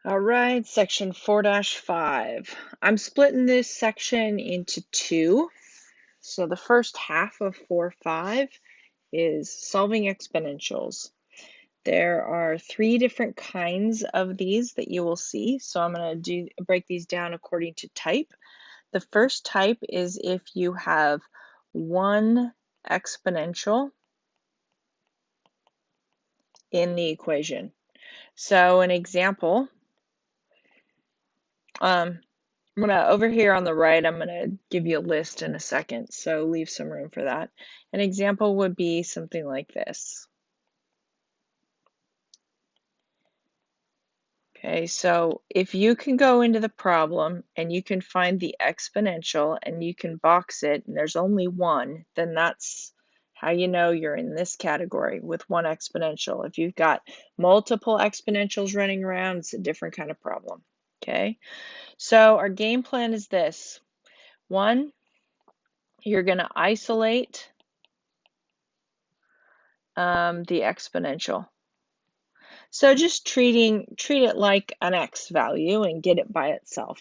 All right, section 4-5. I'm splitting this section into two. So the first half of 4-5 is solving exponentials. There are three different kinds of these that you will see. So I'm going to break these down according to type. The first type is if you have one exponential in the equation. So an example, I'm gonna, over here on the right, I'm gonna give you a list in a second, so leave some room for that. An example would be something like this. Okay, so if you can go into the problem and you can find the exponential and you can box it and there's only one, then that's how you know you're in this category with one exponential. If you've got multiple exponentials running around, it's a different kind of problem. Okay, so our game plan is this. One, you're going to isolate the exponential. So just treat it like an x value and get it by itself.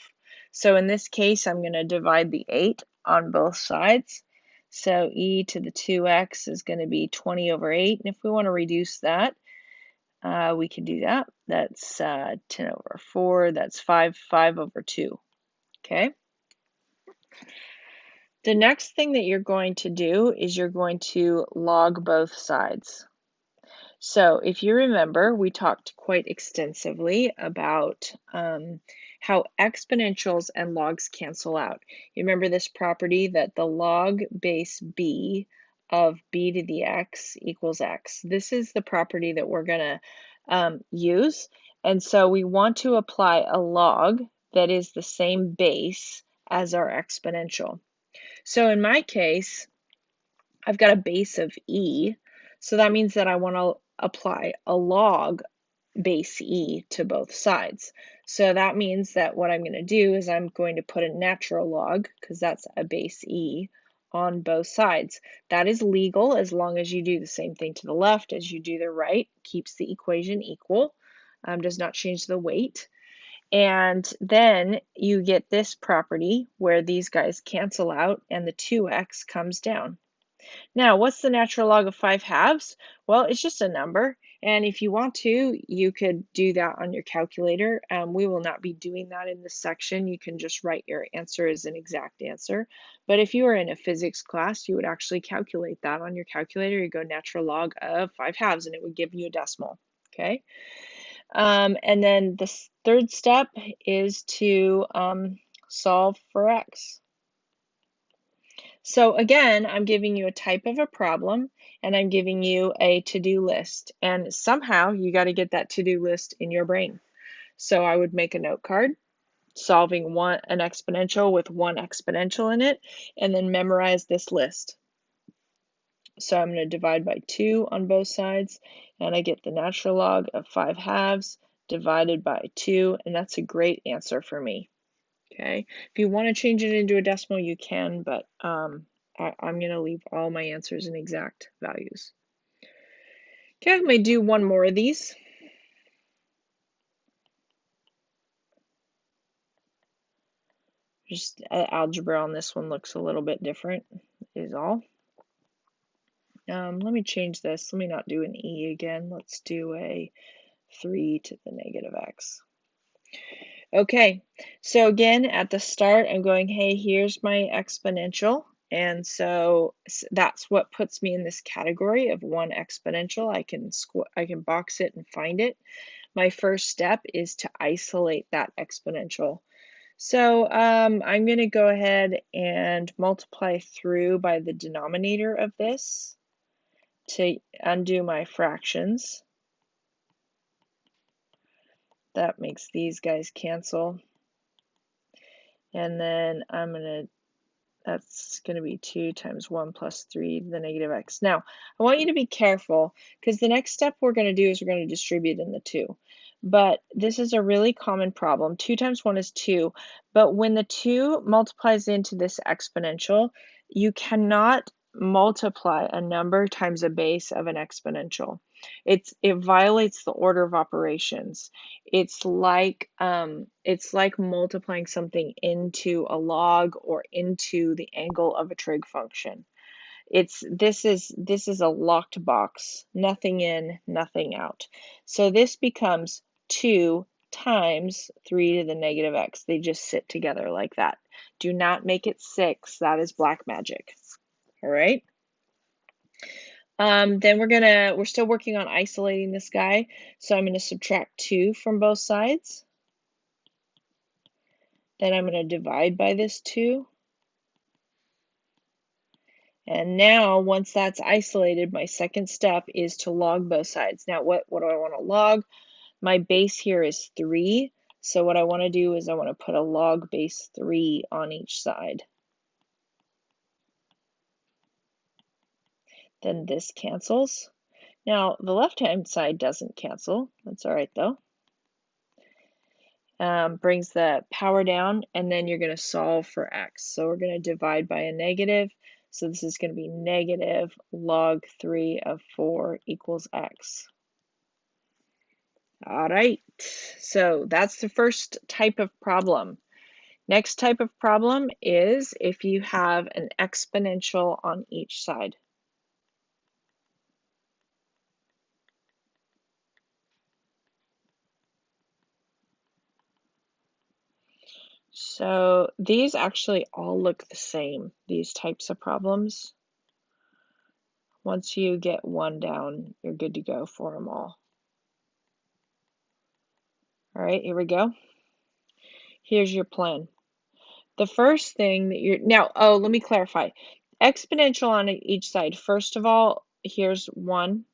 So in this case, I'm going to divide the 8 on both sides. So e to the 2x is going to be 20 over 8. And if we want to reduce that, we can do that. That's 10 over 4. That's 5 over 2. Okay. The next thing that you're going to do is you're going to log both sides. So if you remember, we talked quite extensively about how exponentials and logs cancel out. You remember this property that the log base b of b to the x equals x. This is the property that we're going to use. And so we want to apply a log that is the same base as our exponential. So in my case, I've got a base of e. So that means that I want to apply a log base e to both sides. So that means that what I'm going to do is I'm going to put a natural log, because that's a base e, on both sides. That is legal as long as you do the same thing to the left as you do the right. Keeps the equation equal, does not change the weight. And then you get this property where these guys cancel out and the 2x comes down. Now, what's the natural log of 5/2? Well, it's just a number. And if you want to, you could do that on your calculator. We will not be doing that in this section. You can just write your answer as an exact answer. But if you were in a physics class, you would actually calculate that on your calculator. You go natural log of 5/2 and it would give you a decimal. Okay. And then the third step is to solve for x. So again, I'm giving you a type of a problem and I'm giving you a to-do list. And somehow you got to get that to-do list in your brain. So I would make a note card solving an exponential with one exponential in it, and then memorize this list. So I'm going to divide by 2 on both sides, and I get the natural log of 5/2 divided by 2, and that's a great answer for me. Okay, if you want to change it into a decimal, you can, but I'm going to leave all my answers in exact values. Okay, I may do one more of these. Just algebra on this one looks a little bit different, is all. Let me change this. Let me not do an e again. Let's do a 3 to the negative x. Okay, so again, at the start, I'm going, hey, here's my exponential. And so that's what puts me in this category of one exponential. I can box it and find it. My first step is to isolate that exponential. So I'm going to go ahead and multiply through by the denominator of this to undo my fractions. That makes these guys cancel. And then that's going to be 2 times 1 plus 3 to the negative x. Now, I want you to be careful because the next step we're going to do is we're going to distribute in the 2. But this is a really common problem. 2 times 1 is 2. But when the 2 multiplies into this exponential, you cannot multiply a number times a base of an exponential. It violates the order of operations. It's like multiplying something into a log or into the angle of a trig function. This is a locked box, nothing in, nothing out. So this becomes 2 times 3 to the negative x. They just sit together like that. Do not make it 6. That is black magic. All right. Then we're still working on isolating this guy. So I'm gonna subtract 2 from both sides. Then I'm gonna divide by this 2. And now, once that's isolated, my second step is to log both sides. Now, what do I want to log? My base here is 3. So what I want to do is I want to put a log base 3 on each side. Then this cancels. Now, the left-hand side doesn't cancel. That's all right, though. Brings the power down, and then you're going to solve for x. So we're going to divide by a negative. So this is going to be negative log 3 of 4 equals x. All right, so that's the first type of problem. Next type of problem is if you have an exponential on each side. So these actually all look the same, these types of problems. Once you get one down, you're good to go for them all. All right, here we go. Here's your plan. The first thing that let me clarify. Exponential on each side. First of all, here's one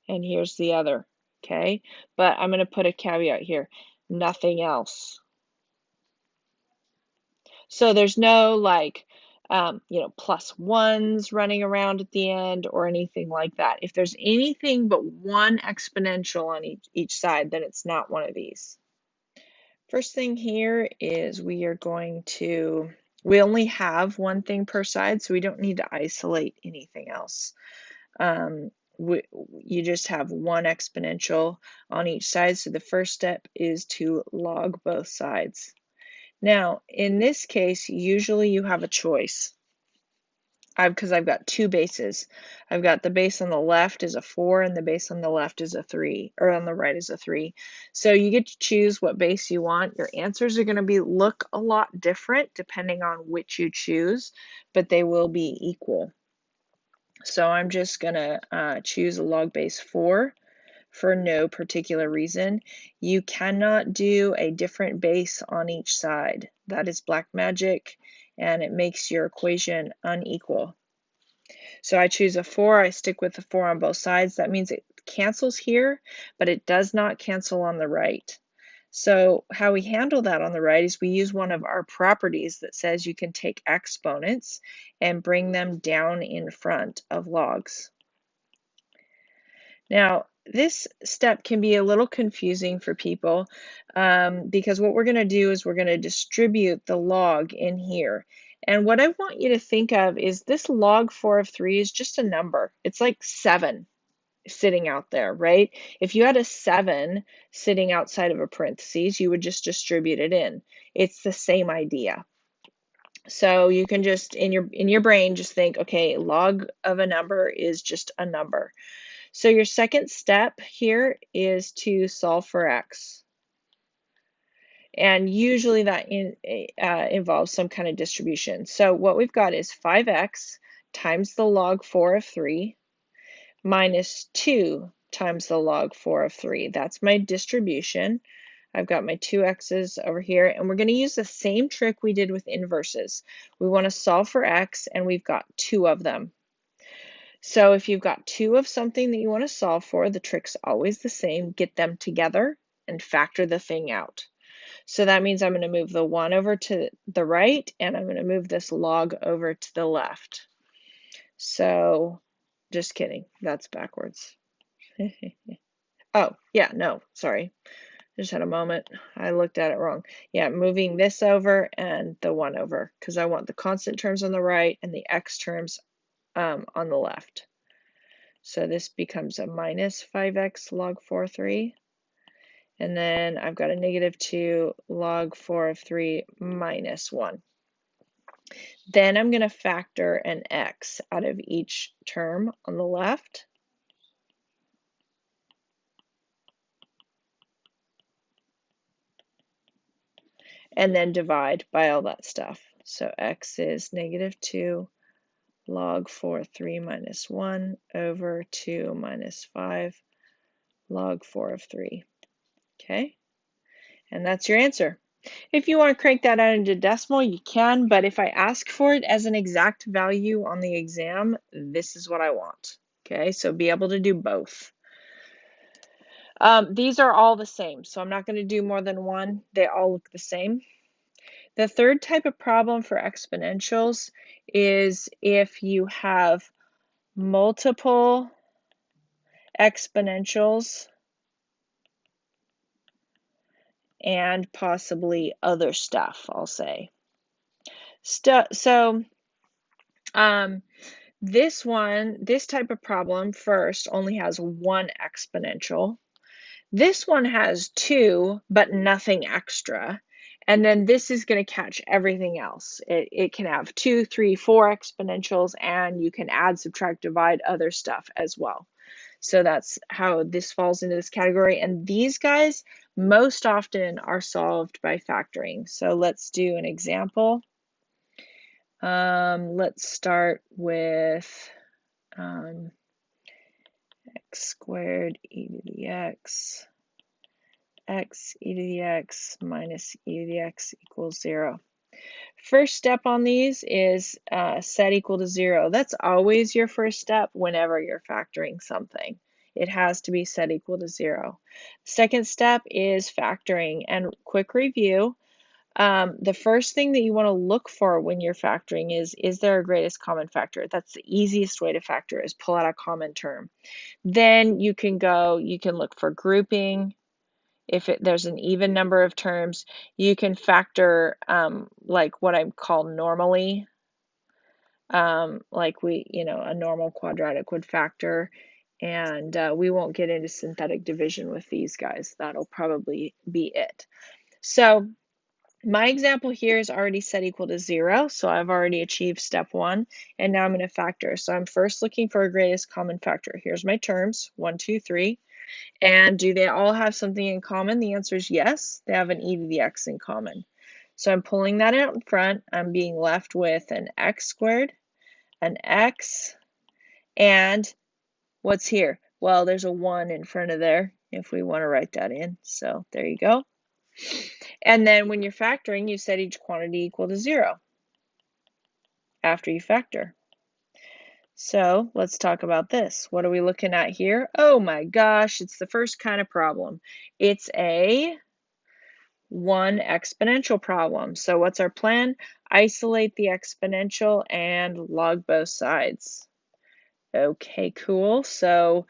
and here's the other, okay? But I'm going to put a caveat here. Nothing else. So there's no plus ones running around at the end or anything like that. If there's anything but one exponential on each side, then it's not one of these. First thing here is we only have one thing per side, so we don't need to isolate anything else. You just have one exponential on each side, so the first step is to log both sides. Now, in this case, usually you have a choice. Because I've got two bases. I've got the base on the left is a 4 and the base on the left is a 3, or on the right is a 3. So you get to choose what base you want. Your answers are going to look a lot different depending on which you choose, but they will be equal. So I'm just going to choose a log base 4 for no particular reason. You cannot do a different base on each side. That is black magic, and it makes your equation unequal. So I choose a 4, I stick with the 4 on both sides. That means it cancels here, but it does not cancel on the right. So how we handle that on the right is we use one of our properties that says you can take exponents and bring them down in front of logs. Now, this step can be a little confusing for people because what we're going to do is we're going to distribute the log in here. And what I want you to think of is this log 4 of 3 is just a number. It's like 7 sitting out there, right? If you had a 7 sitting outside of a parentheses, you would just distribute it in. It's the same idea. So you can just, in your brain, just think, okay, log of a number is just a number. So your second step here is to solve for x. And usually that involves some kind of distribution. So what we've got is 5x times the log 4 of 3 minus 2 times the log 4 of 3. That's my distribution. I've got my 2x's over here, and we're going to use the same trick we did with inverses. We want to solve for x, and we've got 2 of them. So if you've got 2 of something that you want to solve for, the trick's always the same. Get them together and factor the thing out. So that means I'm going to move the 1 over to the right, and I'm going to move this log over to the left. So just kidding, that's backwards. Oh, yeah, no, sorry. Just had a moment. I looked at it wrong. Yeah, moving this over and the 1 over because I want the constant terms on the right and the x terms on the left. So this becomes a minus 5x log 4 of 3. And then I've got a negative 2 log 4 of 3 minus 1. Then I'm going to factor an x out of each term on the left. And then divide by all that stuff. So x is negative 2 log 4 of 3 minus 1 over 2 minus 5 log 4 of 3. Okay, and that's your answer. If you want to crank that out into decimal, you can, but if I ask for it as an exact value on the exam, this is what I want. Okay, so be able to do both. These are all the same, so I'm not going to do more than one. They all look the same. The third type of problem for exponentials is if you have multiple exponentials and possibly other stuff, I'll say. This type of problem first only has one exponential. This one has two, but nothing extra. And then this is going to catch everything else. It can have 2, 3, 4 exponentials, and you can add, subtract, divide, other stuff as well. So that's how this falls into this category. And these guys most often are solved by factoring. So let's do an example. Let's start with x squared e to the x e to the x minus e to the x equals 0. First step on these is set equal to 0. That's always your first step whenever you're factoring something. It has to be set equal to 0. Second step is factoring. And quick review, the first thing that you want to look for when you're factoring is there a greatest common factor? That's the easiest way to factor, is pull out a common term. Then you can look for grouping. If there's an even number of terms, you can factor like what I call normally, like a normal quadratic would factor. And we won't get into synthetic division with these guys. That'll probably be it. So my example here is already set equal to 0, so I've already achieved step 1, and now I'm going to factor. So I'm first looking for a greatest common factor. Here's my terms, 1, 2, 3. And do they all have something in common? The answer is yes, they have an e to the x in common. So I'm pulling that out in front. I'm being left with an x squared, an x, and what's here? Well, there's a 1 in front of there if we want to write that in. So there you go. And then when you're factoring, you set each quantity equal to 0 after you factor. So let's talk about this. What are we looking at here? Oh my gosh, it's the first kind of problem. It's a one exponential problem. So what's our plan? Isolate the exponential and log both sides. Okay, cool. So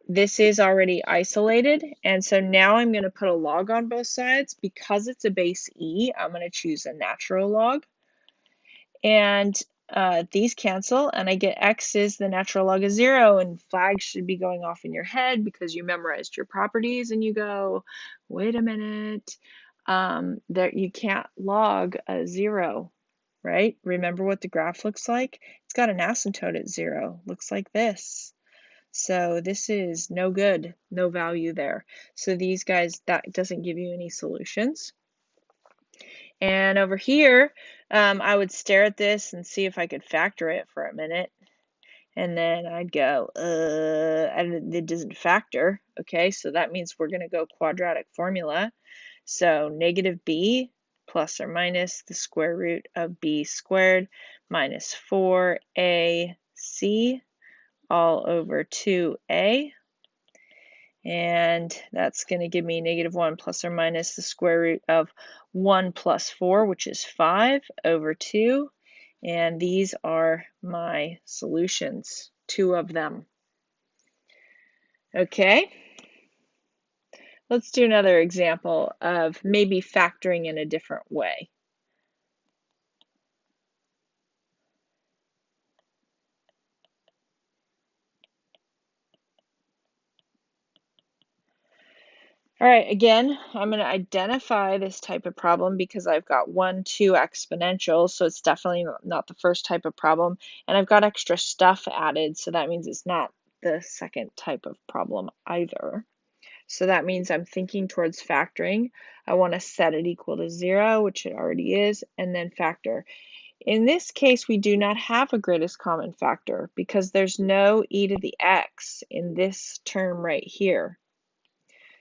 this is already isolated, and so now I'm going to put a log on both sides. Because it's a base e, I'm going to choose a natural log. And these cancel, and I get x is the natural log of 0, and flags should be going off in your head because you memorized your properties, and you go, wait a minute, there you can't log a 0, right? Remember what the graph looks like? It's got an asymptote at 0, looks like this. So this is no good, no value there. So these guys, that doesn't give you any solutions. And over here, I would stare at this and see if I could factor it for a minute. And then I'd go, and it doesn't factor. Okay, so that means we're going to go quadratic formula. So negative b plus or minus the square root of b squared minus 4ac all over 2a. And that's going to give me negative 1 plus or minus the square root of 1 plus 4, which is 5 over 2. And these are my solutions, 2 of them. Okay, let's do another example of maybe factoring in a different way. All right, again, I'm going to identify this type of problem because I've got 1, 2 exponentials, so it's definitely not the first type of problem. And I've got extra stuff added, so that means it's not the second type of problem either. So that means I'm thinking towards factoring. I want to set it equal to 0, which it already is, and then factor. In this case, we do not have a greatest common factor because there's no e to the x in this term right here.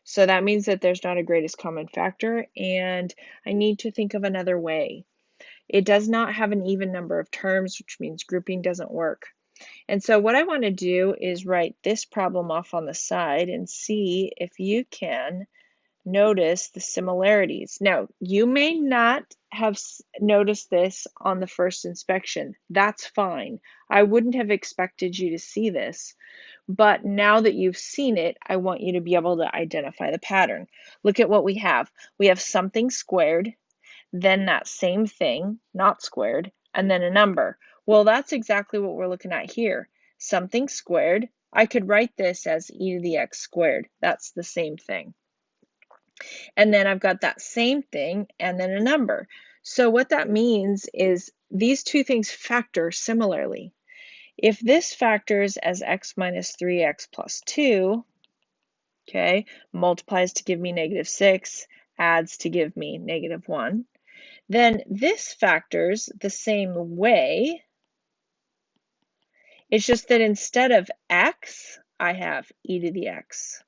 So that means that there's not a greatest common factor, and I need to think of another way. It does not have an even number of terms, which means grouping doesn't work. And so what I want to do is write this problem off on the side and see if you can notice the similarities. Now, you may not have noticed this on the first inspection. That's fine. I wouldn't have expected you to see this. But now that you've seen it, I want you to be able to identify the pattern. Look at what we have. We have something squared, then that same thing, not squared, and then a number. Well, that's exactly what we're looking at here. Something squared. I could write this as e to the x squared. That's the same thing. And then I've got that same thing and then a number. So what that means is these two things factor similarly. If this factors as x minus 3x plus 2, okay, multiplies to give me -6, adds to give me -1, then this factors the same way. It's just that instead of x, I have e to the x.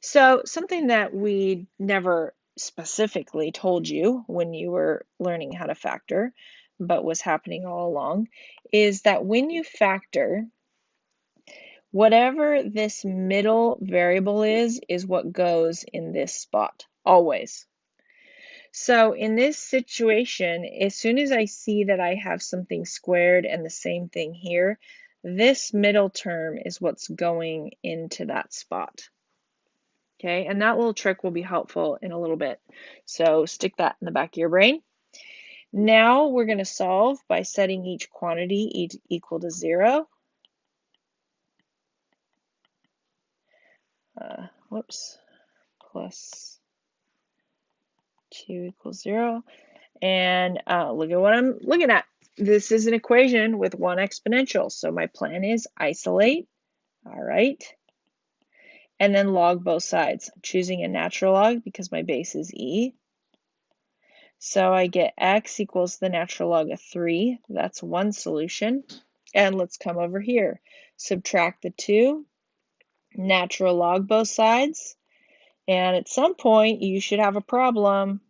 So something that we never specifically told you when you were learning how to factor, but was happening all along, is that when you factor, whatever this middle variable is what goes in this spot, always. So in this situation, as soon as I see that I have something squared and the same thing here, this middle term is what's going into that spot. Okay, and that little trick will be helpful in a little bit. So stick that in the back of your brain. Now we're going to solve by setting each quantity equal to 0. Whoops, plus 2 equals 0. And look at what I'm looking at. This is an equation with one exponential. So my plan is isolate, all right, and then log both sides. I'm choosing a natural log because my base is e. So I get x equals the natural log of 3. That's one solution. And let's come over here. Subtract the 2, natural log both sides, and at some point you should have a problem.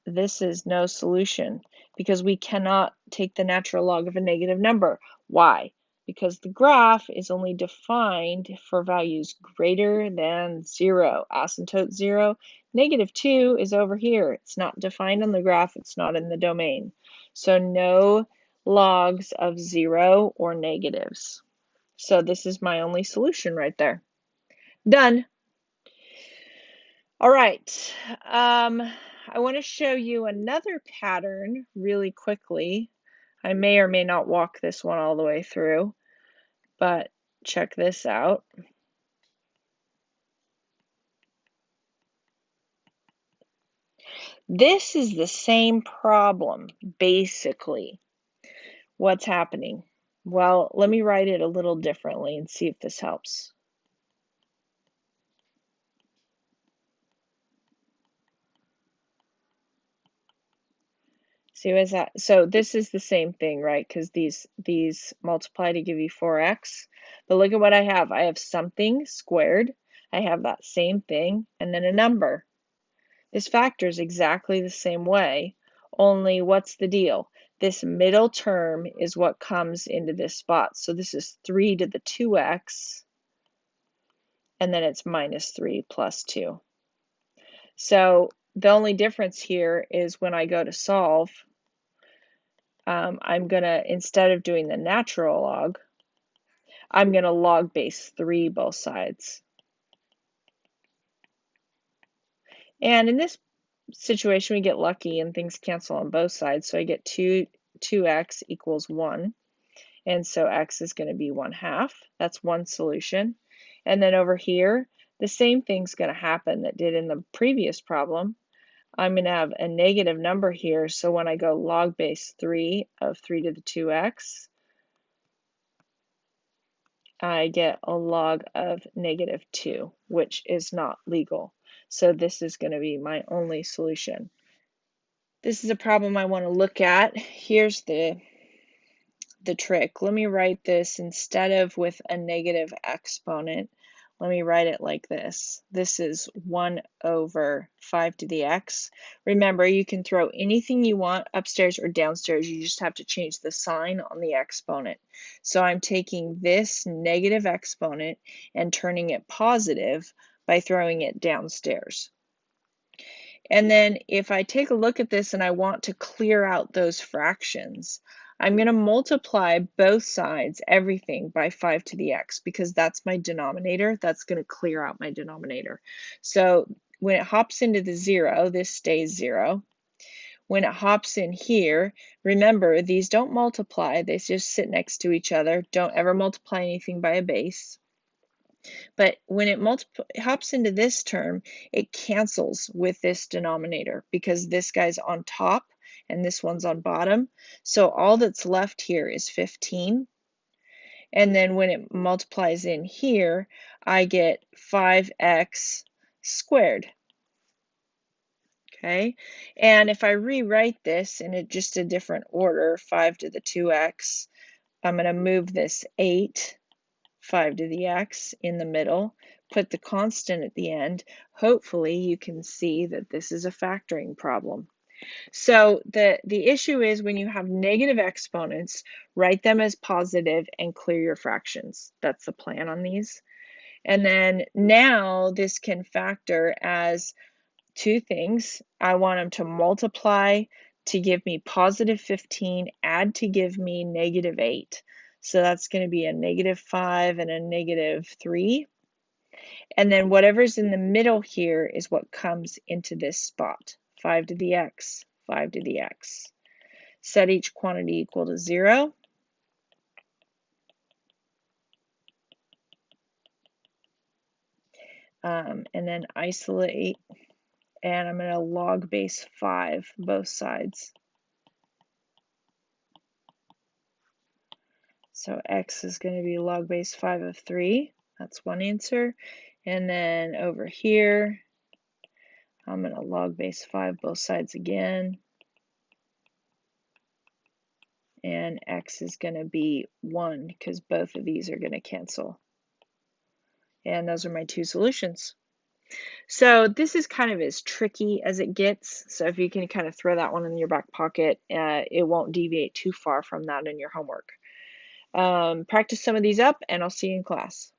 This is no solution because we cannot take the natural log of a negative number. Why? Because the graph is only defined for values greater than 0, asymptote 0. -2 is over here. It's not defined on the graph. It's not in the domain. So no logs of 0 or negatives. So this is my only solution right there. Done. All right. I want to show you another pattern really quickly. I may or may not walk this one all the way through, but check this out. This is the same problem, basically. What's happening? Well, let me write it a little differently and see if this helps. See what's that? So this is the same thing, right? Because these multiply to give you 4x. But look at what I have. I have something squared. I have that same thing, and then a number. This factors exactly the same way, only what's the deal? This middle term is what comes into this spot. So this is 3 to the 2x, and then it's -3 plus 2. So the only difference here is when I go to solve, I'm going to, instead of doing the natural log, I'm going to log base 3 both sides. And in this situation, we get lucky and things cancel on both sides. So I get 2x equals 1. And so x is going to be 1/2. That's one solution. And then over here, the same thing's going to happen that did in the previous problem. I'm going to have a negative number here, so when I go log base 3 of 3 to the 2x, I get a log of -2, which is not legal. So this is going to be my only solution. This is a problem I want to look at. Here's the trick. Let me write this instead of with a negative exponent. Let me write it like this. This is 1 over 5 to the x. Remember, you can throw anything you want upstairs or downstairs. You just have to change the sign on the exponent. So I'm taking this negative exponent and turning it positive by throwing it downstairs. And then if I take a look at this and I want to clear out those fractions, I'm going to multiply both sides, everything, by 5 to the x because that's my denominator. That's going to clear out my denominator. So when it hops into the 0, this stays 0. When it hops in here, remember, these don't multiply. They just sit next to each other. Don't ever multiply anything by a base. But when it hops into this term, it cancels with this denominator because this guy's on top and this one's on bottom. So all that's left here is 15. And then when it multiplies in here, I get 5x squared. Okay, and if I rewrite this in just a different order, 5 to the 2x, I'm going to move this 8, 5 to the x in the middle, put the constant at the end. Hopefully you can see that this is a factoring problem. So the issue is when you have negative exponents, write them as positive and clear your fractions. That's the plan on these. And then now this can factor as two things. I want them to multiply to give me positive 15, add to give me -8. So that's going to be a -5 and a -3. And then whatever's in the middle here is what comes into this spot. 5 to the x, 5 to the x. Set each quantity equal to 0. And then isolate, and I'm going to log base 5 both sides. So x is going to be log base 5 of 3. That's one answer. And then over here, I'm going to log base 5 both sides again. And x is going to be 1 because both of these are going to cancel. And those are my two solutions. So this is kind of as tricky as it gets. So if you can kind of throw that one in your back pocket, it won't deviate too far from that in your homework. Practice some of these up, and I'll see you in class.